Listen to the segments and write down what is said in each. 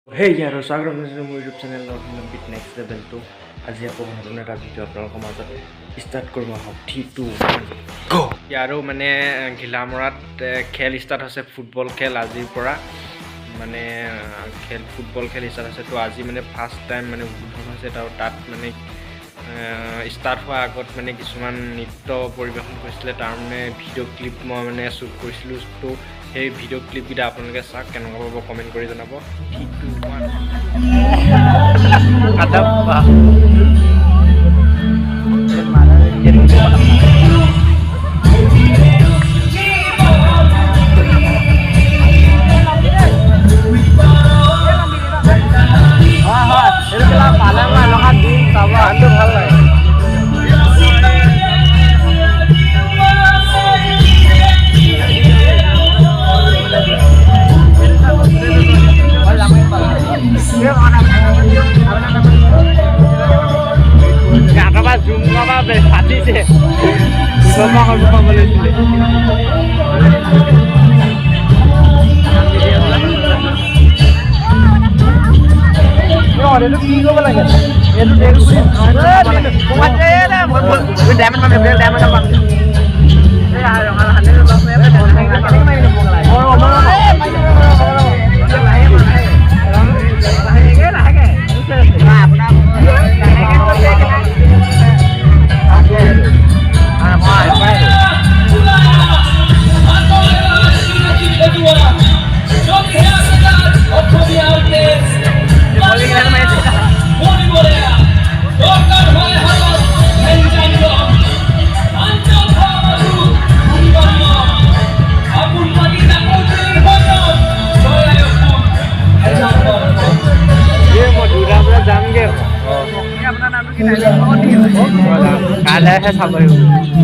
Hey यारो स्वागत है মোৰ YouTube channel Olympic next level তো আজি আকৌ নতুন এটা ভিডিঅ' আপোনালোকৰ মাজত ষ্টাৰ্ট কৰিম আহক 3 2 1 গো ইয়াৰো মানে ঘিলামৰাত খেল ষ্টাৰ্ট হৈছে ফুটবল খেল আজিৰ পৰা মানে ফুটবল খেল ষ্টাৰ্ট হৈছে তো আজি মানে ফাৰ্ষ্ট টাইম মানে উদ্বোধন হৈছে তাত মানে ষ্টাৰ্ট হোৱাৰ আগত মানে কিছুমান নৃত্য পৰিৱেশন কৰিছিলে তাৰ মানে ভিডিঅ' ক্লিপ মই মানে শ্বুট কৰিছিলোঁ তো সেই ভিডিঅ' ক্লিপকেইটা আপোনালোকে চাওক কেনেকুৱা পাব কমেণ্ট কৰি জনাব ให้ทำอะไร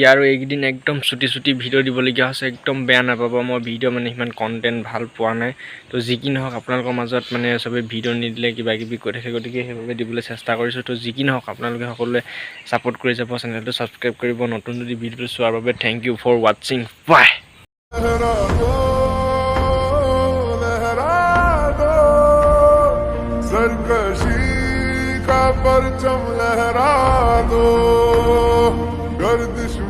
ইয়াৰো এইকেইদিন একদম চুটি ভিডিঅ' দিবলগীয়া হৈছে একদম বেয়া নাপাব মই ভিডিঅ' মানে সিমান কণ্টেণ্ট ভাল পোৱা নাই তো যি কি নহওক আপোনালোকৰ মাজত মানে চবেই ভিডিঅ' নিদিলে কিবা কিবি কৈ থাকে গতিকে সেইবাবে দিবলৈ চেষ্টা কৰিছোঁ তো যি কি নহওক আপোনালোকে সকলোৱে ছাপোৰ্ট কৰি যাব চেনেলটো ছাবস্ক্ৰাইব কৰিব নতুন যদি ভিডিঅ'টো চোৱাৰ বাবে থেংক ইউ ফৰ ৱাটছিং বাই सरकशी का परचम लहरा दो गर्दिश